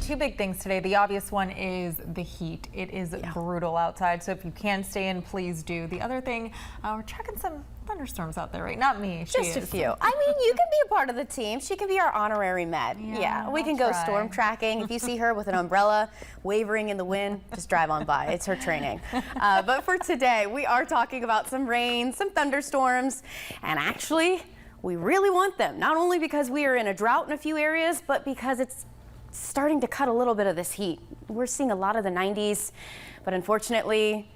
two big things today. The obvious one is the heat. It is brutal outside, so if you can stay in, please do. The other thing, we're tracking some thunderstorms out there, right? Not me. Just a few. I mean, you can be a part of the team. She can be our honorary med. Yeah, we can go storm tracking. If you see her with an umbrella wavering in the wind, just drive on by. It's her training. But for today, we are talking about some rain, some thunderstorms, and actually, we really want them. Not only because we are in a drought in a few areas, but because it's starting to cut a little bit of this heat. We're seeing a lot of the 90s, but unfortunately,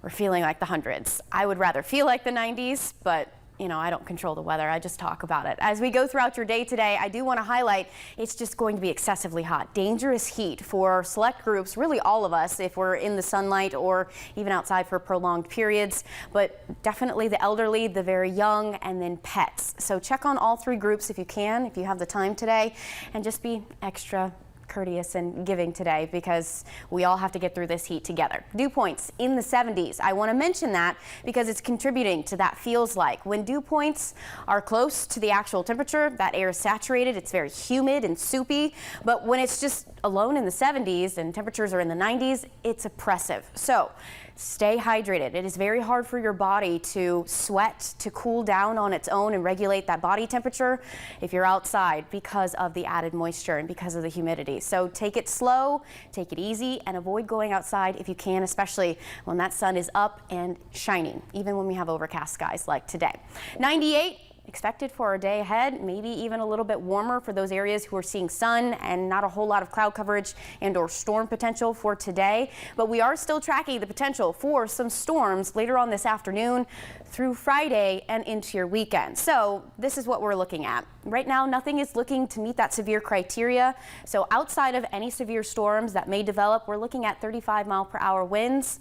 we're feeling like the hundreds. I would rather feel like the 90s, but you know, I don't control the weather. I just talk about it. As we go throughout your day today, I do want to highlight it's just going to be excessively hot. Dangerous heat for select groups, really all of us, if we're in the sunlight or even outside for prolonged periods, but definitely the elderly, the very young, and then pets. So check on all three groups if you can, if you have the time today, and just be extra courteous and giving today because we all have to get through this heat together. Dew points in the 70s. I want to mention that because it's contributing to that feels like. When dew points are close to the actual temperature, that air is saturated, it's very humid and soupy, but when it's just alone in the 70s and temperatures are in the 90s, it's oppressive. So stay hydrated. It is very hard for your body to sweat, to cool down on its own and regulate that body temperature if you're outside because of the added moisture and because of the humidity. So take it slow, take it easy, and avoid going outside if you can, especially when that sun is up and shining, even when we have overcast skies like today. 98 expected for our day ahead, maybe even a little bit warmer for those areas who are seeing sun and not a whole lot of cloud coverage and or storm potential for today. But we are still tracking the potential for some storms later on this afternoon through Friday and into your weekend. So this is what we're looking at. Right now, nothing is looking to meet that severe criteria. So outside of any severe storms that may develop, we're looking at 35-mile-per-hour winds.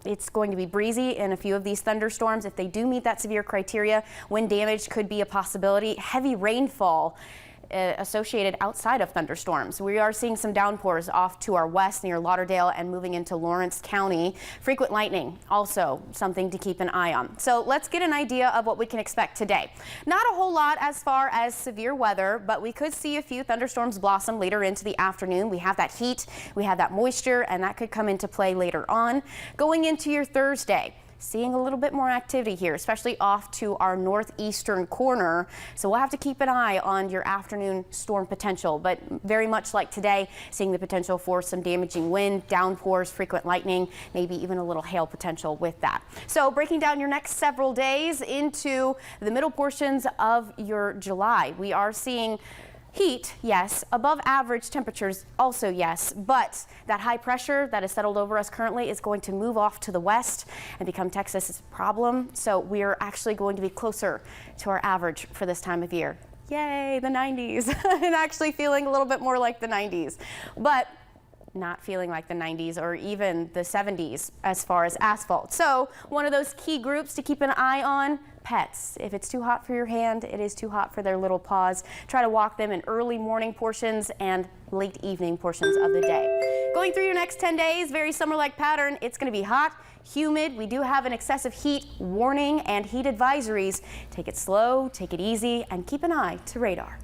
It's going to be breezy in a few of these thunderstorms. If they do meet that severe criteria, wind damage could be a possibility. Heavy rainfall associated outside of thunderstorms. We are seeing some downpours off to our west near Lauderdale and moving into Lawrence County. Frequent lightning, also something to keep an eye on. So let's get an idea of what we can expect today. Not a whole lot as far as severe weather, but we could see a few thunderstorms blossom later into the afternoon. We have that heat, we have that moisture, and that could come into play later on. Going into your Thursday, seeing a little bit more activity here, especially off to our northeastern corner. So we'll have to keep an eye on your afternoon storm potential, but very much like today, seeing the potential for some damaging wind, downpours, frequent lightning, maybe even a little hail potential with that. So breaking down your next several days into the middle portions of your July, we are seeing heat, yes. Above average temperatures, also yes. But that high pressure that is settled over us currently is going to move off to the west and become Texas's problem. So we are actually going to be closer to our average for this time of year. Yay, the 90s. And actually feeling a little bit more like the 90s. But not feeling like the 90s or even the 70s as far as asphalt. So one of those key groups to keep an eye on, pets. If it's too hot for your hand, it is too hot for their little paws. Try to walk them in early morning portions and late evening portions of the day. Going through your next 10 days, very summer-like pattern. It's going to be hot, humid. We do have an excessive heat warning and heat advisories. Take it slow, take it easy, and keep an eye to radar.